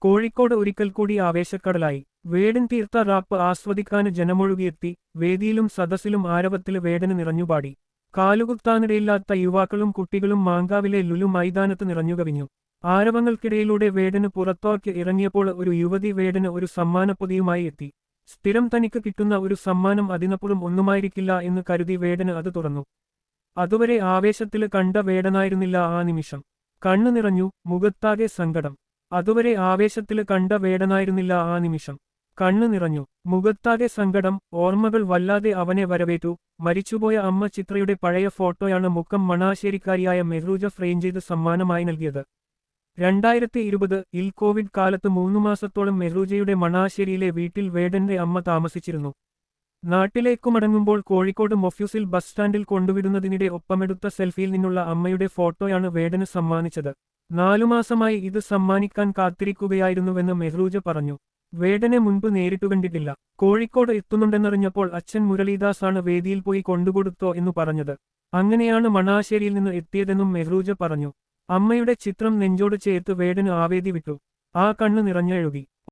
കോഴിക്കോട് ഒരിക്കൽ കൂടി ആവേശക്കടലായി. വേടൻ തീർത്ത റാപ്പ് ആസ്വദിക്കാന് ജനമൊഴുകിയെത്തി. വേദിയിലും സദസ്സിലും ആരവത്തില് വേടന് നിറഞ്ഞുപാടി. കാലുകുത്താനിടയില്ലാത്ത യുവാക്കളും കുട്ടികളും മാങ്കാവിലെ ലുലു മൈതാനത്ത് നിറഞ്ഞുകവിഞ്ഞു. ആരവങ്ങൾക്കിടയിലൂടെ വേടന് പുറത്തോക്ക് ഇറങ്ങിയപ്പോൾ ഒരു യുവതി വേടന് ഒരു സമ്മാനപ്പൊതിയുമായി എത്തി. സ്ഥിരം തനിക്ക് കിട്ടുന്ന ഒരു സമ്മാനം അതിനപ്പുറം ഒന്നുമായിരിക്കില്ല എന്ന് കരുതി വേടന് അത് തുറന്നു. അതുവരെ ആവേശത്തില് കണ്ട വേടനായിരുന്നില്ല ആ നിമിഷം. കണ്ണു നിറഞ്ഞു, മുഖത്താകെ സങ്കടം. അതുവരെ ആവേശത്തില് കണ്ട വേടനായിരുന്നില്ല ആ നിമിഷം. കണ്ണു നിറഞ്ഞു, മുഖത്താകെ സങ്കടം. ഓർമ്മകൾ വല്ലാതെ അവനെ വരവേറ്റു. മരിച്ചുപോയ അമ്മ ചിത്രയുടെ പഴയ ഫോട്ടോയാണ് മുക്കം മണാശ്ശേരിക്കാരിയായ മെഹ്റൂജ ഫ്രെയിം ചെയ്ത് സമ്മാനമായി നൽകിയത്. 2020-ൽ കോവിഡ് കാലത്ത് 3 മാസത്തോളം മെഹ്റൂജയുടെ മണാശ്ശേരിയിലെ വീട്ടിൽ വേടന്റെ അമ്മ താമസിച്ചിരുന്നു. നാട്ടിലേക്കു മടങ്ങുമ്പോൾ കോഴിക്കോട് മൊഫ്യൂസിൽ ബസ് സ്റ്റാൻഡിൽ കൊണ്ടുവിടുന്നതിനിടെ ഒപ്പമെടുത്ത സെൽഫിയിൽ നിന്നുള്ള അമ്മയുടെ ഫോട്ടോയാണ് വേടന് സമ്മാനിച്ചത്. 4 മാസമായി ഇത് സമ്മാനിക്കാൻ കാത്തിരിക്കുകയായിരുന്നുവെന്ന് മെഹ്റൂജ പറഞ്ഞു. വേടനെ മുൻപ് നേരിട്ടു കണ്ടിട്ടില്ല. കോഴിക്കോട് എത്തുന്നുണ്ടെന്നറിഞ്ഞപ്പോൾ അച്ഛൻ മുരളീദാസാണ് വേദിയിൽ പോയി കൊണ്ടുകൊടുത്തോ എന്നു പറഞ്ഞത്. അങ്ങനെയാണ് മണാശ്ശേരിയിൽ നിന്ന് എത്തിയതെന്നും മെഹ്റൂജ പറഞ്ഞു. അമ്മയുടെ ചിത്രം നെഞ്ചോട് ചേർത്ത് വേടന് ആവേദി വിട്ടു. ആ കണ്ണ് നിറഞ്ഞഴുകി.